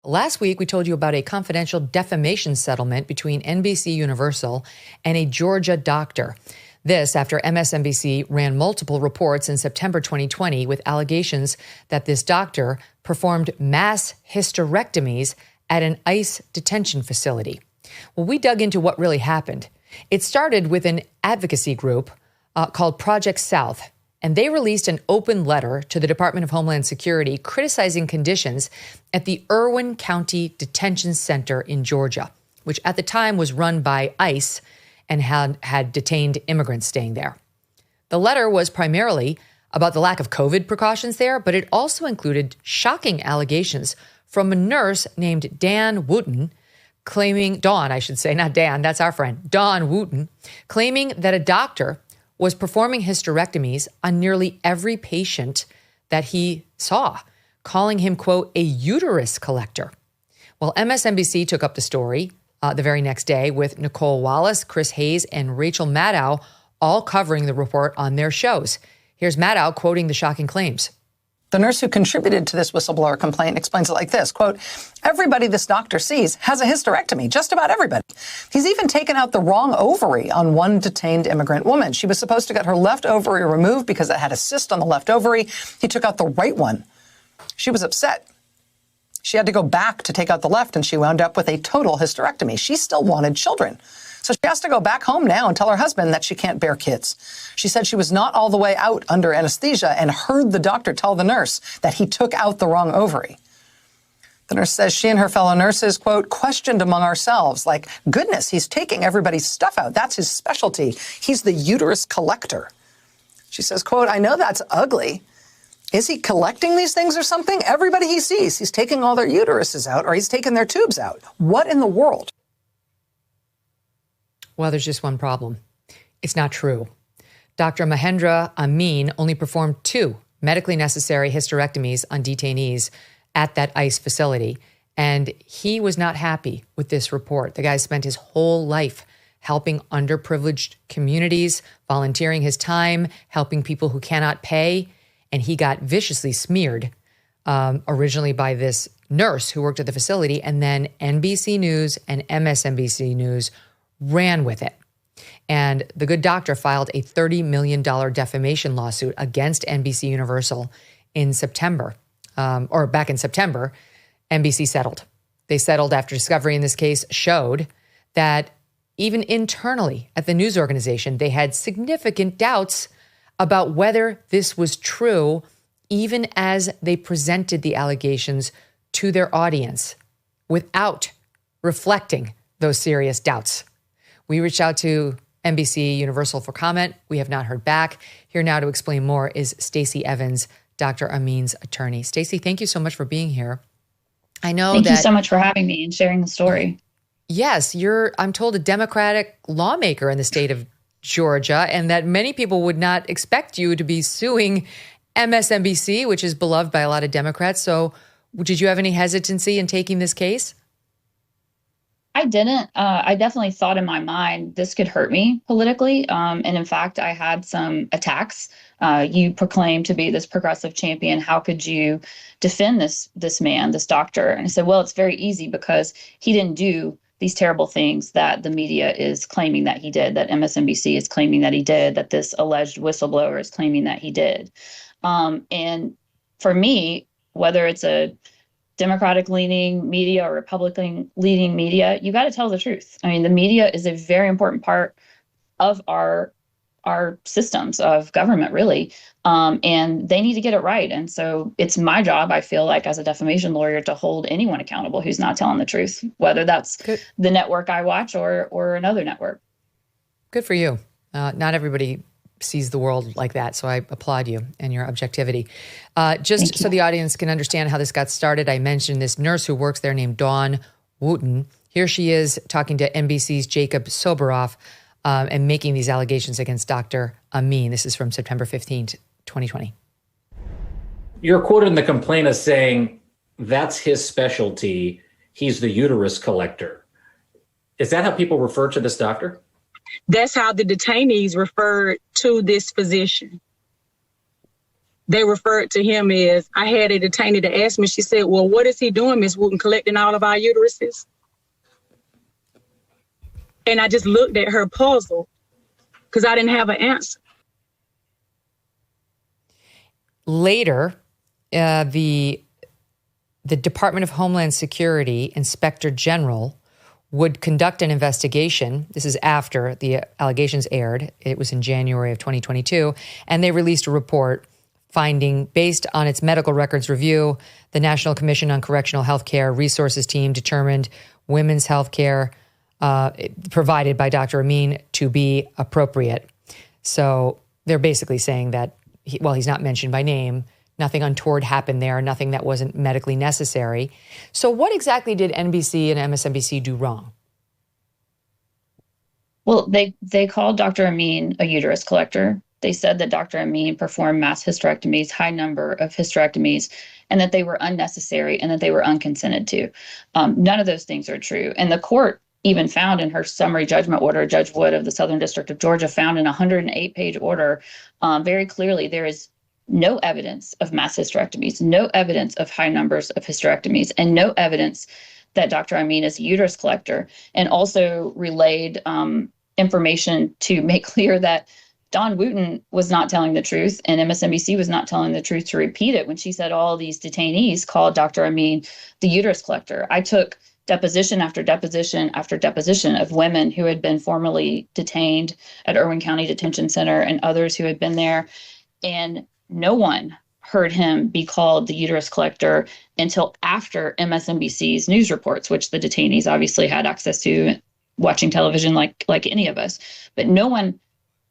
Last week, we told you about a confidential defamation settlement between NBC Universal and a Georgia doctor. This after MSNBC ran multiple reports in September 2020 with allegations that this doctor performed mass hysterectomies at an ICE detention facility. Well, we dug into what really happened. It started with an advocacy group called Project South, and they released an open letter to the Department of Homeland Security criticizing conditions at the Irwin County Detention Center in Georgia, which at the time was run by ICE and had detained immigrants staying there. The letter was primarily about the lack of COVID precautions there, but it also included shocking allegations from a nurse named Dawn Wooten, Dawn, not Dan, that's our friend, Dawn Wooten, claiming that a doctor was performing hysterectomies on nearly every patient that he saw, calling him, quote, a uterus collector. Well, MSNBC took up the story the very next day with Nicole Wallace, Chris Hayes, and Rachel Maddow all covering the report on their shows. Here's Maddow quoting the shocking claims. The nurse who contributed to this whistleblower complaint explains it like this, quote, everybody this doctor sees has a hysterectomy, just about everybody. He's even taken out the wrong ovary on one detained immigrant woman. She was supposed to get her left ovary removed because it had a cyst on the left ovary. He took out the right one. She was upset. She had to go back to take out the left, and she wound up with a total hysterectomy. She still wanted children. So she has to go back home now and tell her husband that she can't bear kids. She said she was not all the way out under anesthesia and heard the doctor tell the nurse that he took out the wrong ovary. The nurse says she and her fellow nurses, quote, questioned among ourselves, like, goodness, he's taking everybody's stuff out. That's his specialty. He's the uterus collector. She says, quote, I know that's ugly. Is he collecting these things or something? Everybody he sees, he's taking all their uteruses out or he's taking their tubes out. What in the world? Well, there's just one problem. It's not true. Dr. Mahendra Amin only performed 2 medically necessary hysterectomies on detainees at that ICE facility, and he was not happy with this report. The guy spent his whole life helping underprivileged communities, volunteering his time, helping people who cannot pay, and he got viciously smeared originally by this nurse who worked at the facility, and then NBC News and MSNBC News ran with it. And the good doctor filed a $30 million defamation lawsuit against NBC Universal in September, or back in September. NBC settled. They settled after discovery in this case showed that even internally at the news organization, they had significant doubts about whether this was true, even as they presented the allegations to their audience without reflecting those serious doubts. We reached out to NBC Universal for comment. We have not heard back. Here now to explain more is Stacey Evans, Dr. Amin's attorney. Stacey, thank you so much for being here. I know Thank you so much for having me and sharing the story. Yes, you're, I'm told, a Democratic lawmaker in the state of Georgia, and that many people would not expect you to be suing MSNBC, which is beloved by a lot of Democrats. So did you have any hesitancy in taking this case? I didn't. I definitely thought in my mind this could hurt me politically. And in fact, I had some attacks. You proclaim to be this progressive champion. How could you defend this man, this doctor? And I said, well, it's very easy because he didn't do these terrible things that the media is claiming that he did, that MSNBC is claiming that he did, that this alleged whistleblower is claiming that he did. And for me, whether it's a Democratic-leaning media or Republican-leaning media, you got to tell the truth. I mean, the media is a very important part of our systems of government, really, and they need to get it right. And so it's my job, I feel like, as a defamation lawyer, to hold anyone accountable who's not telling the truth, whether that's the network I watch or another network. Good for you. Not everybody sees the world like that. So I applaud you and your objectivity. Just so the audience can understand how this got started, I mentioned this nurse who works there named Dawn Wooten. Here she is talking to NBC's Jacob Soboroff and making these allegations against Dr. Amin. This is from September 15th, 2020. You're quoted in the complaint as saying that's his specialty. He's the uterus collector. Is that how people refer to this doctor? That's how the detainees referred to this physician. they referred to him as, I had a detainee to ask me, she said, well, what is he doing, Ms. Wooten, collecting all of our uteruses? And I just looked at her puzzled because I didn't have an answer. Later, the Department of Homeland Security Inspector General would conduct an investigation. This is after the allegations aired. It was in January of 2022. And they released a report finding, based on its medical records review, the National Commission on Correctional Health Care Resources team determined women's health care provided by Dr. Amin to be appropriate. So they're basically saying that, he's not mentioned by name, nothing untoward happened there, nothing that wasn't medically necessary. So what exactly did NBC and MSNBC do wrong? Well, they called Dr. Amin a uterus collector. They said that Dr. Amin performed mass hysterectomies, high number of hysterectomies, and that they were unnecessary and that they were unconsented to. None of those things are true. And the court even found in her summary judgment order, Judge Wood of the Southern District of Georgia found in a 108-page order very clearly there is no evidence of mass hysterectomies, no evidence of high numbers of hysterectomies, and no evidence that Dr. Amin is a uterus collector, and also relayed information to make clear that Dawn Wooten was not telling the truth and MSNBC was not telling the truth to repeat it when she said all these detainees called Dr. Amin the uterus collector. I took deposition after deposition after deposition of women who had been formerly detained at Irwin County Detention Center and others who had been there, and no one heard him be called the uterus collector until after MSNBC's news reports, which the detainees obviously had access to watching television like any of us. But no one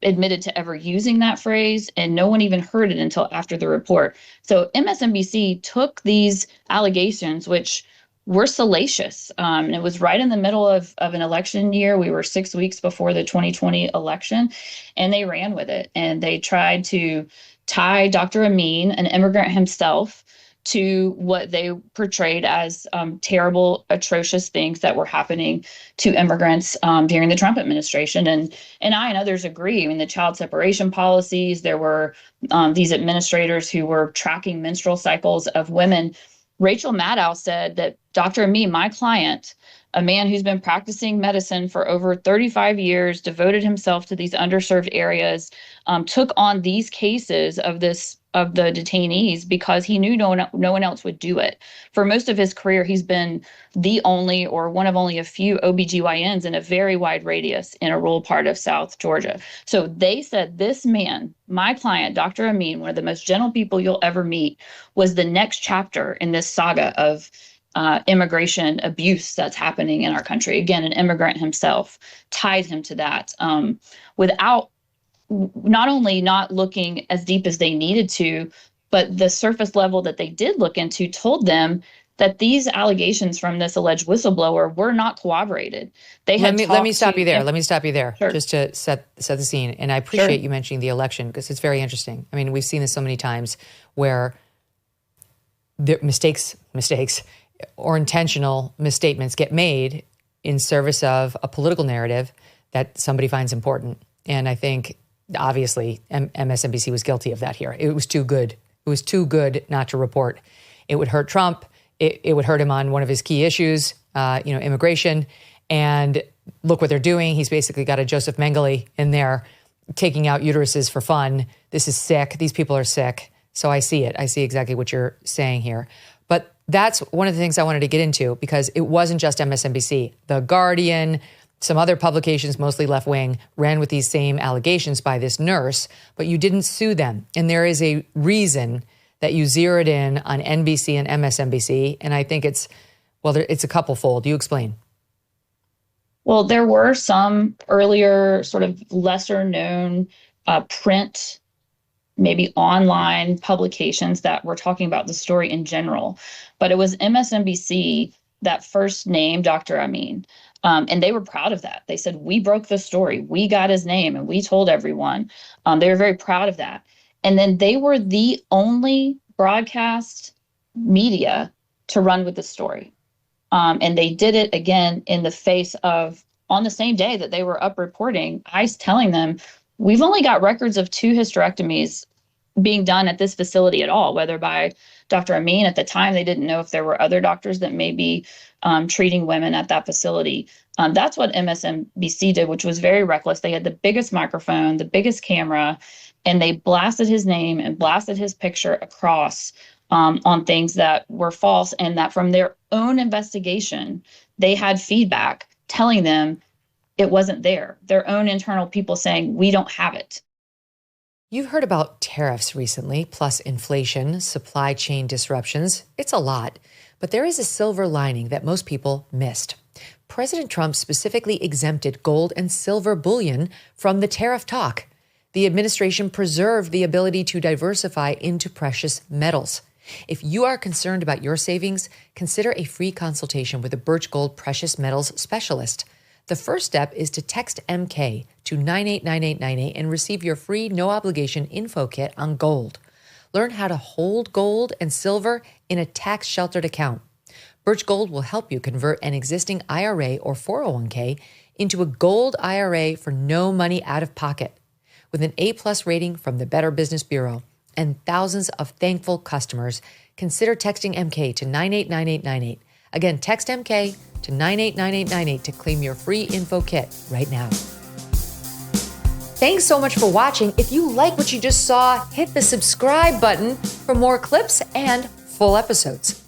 admitted to ever using that phrase, and no one even heard it until after the report. So MSNBC took these allegations, which were salacious. And it was right in the middle of an election year. We were 6 weeks before the 2020 election, and they ran with it. And they tried to tie Dr. Amin, an immigrant himself, to what they portrayed as terrible, atrocious things that were happening to immigrants during the Trump administration. And I and others agree. I mean, the child separation policies, there were these administrators who were tracking menstrual cycles of women. Rachel Maddow said that Dr. Amin, my client, a man who's been practicing medicine for over 35 years, devoted himself to these underserved areas, took on these cases of the detainees because he knew no one else would do it. For most of his career, he's been the only or one of only a few OBGYNs in a very wide radius in a rural part of South Georgia. So they said this man, my client, Dr. Amin, one of the most gentle people you'll ever meet, was the next chapter in this saga of immigration abuse that's happening in our country. Again, an immigrant himself tied him to that without not only not looking as deep as they needed to, but the surface level that they did look into told them that these allegations from this alleged whistleblower were not corroborated. They had let me stop you there. Let me stop you there, Sure. just to set the scene. And I appreciate you mentioning the election because it's very interesting. I mean, we've seen this so many times where the mistakes or intentional misstatements get made in service of a political narrative that somebody finds important. And I think obviously MSNBC was guilty of that here. It was too good. It was too good not to report. It would hurt Trump. It would hurt him on one of his key issues, immigration. And look what they're doing. He's basically got a Joseph Mengele in there taking out uteruses for fun. This is sick. These people are sick. So I see it. I see exactly what you're saying here. But that's one of the things I wanted to get into because it wasn't just MSNBC. The Guardian, some other publications, mostly left-wing, ran with these same allegations by this nurse, but you didn't sue them. And there is a reason that you zeroed in on NBC and MSNBC. And I think it's a couple-fold. You explain. Well, there were some earlier sort of lesser-known print, maybe online publications that were talking about the story in general. But it was MSNBC that first named Dr. Amin. And they were proud of that. They said, we broke the story. We got his name and we told everyone. They were very proud of that. And then they were the only broadcast media to run with the story. And they did it again in the face of, on the same day that they were up reporting, ICE telling them, we've only got records of 2 hysterectomies being done at this facility at all, whether by Dr. Amin. At the time, they didn't know if there were other doctors that may be treating women at that facility. That's what MSNBC did, which was very reckless. They had the biggest microphone, the biggest camera, and they blasted his name and blasted his picture across on things that were false, and that from their own investigation, they had feedback telling them it wasn't there. Their own internal people saying, we don't have it. You've heard about tariffs recently, plus inflation, supply chain disruptions. It's a lot, but there is a silver lining that most people missed. President Trump specifically exempted gold and silver bullion from the tariff talk. The administration preserved the ability to diversify into precious metals. If you are concerned about your savings, consider a free consultation with a Birch Gold precious metals specialist. The first step is to text MK to 989898 and receive your free no-obligation info kit on gold. Learn how to hold gold and silver in a tax-sheltered account. Birch Gold will help you convert an existing IRA or 401k into a gold IRA for no money out of pocket. With an A+ rating from the Better Business Bureau and thousands of thankful customers, consider texting MK to 989898. Again, text MK to 989898 to claim your free info kit right now. Thanks so much for watching. If you like what you just saw, hit the subscribe button for more clips and full episodes.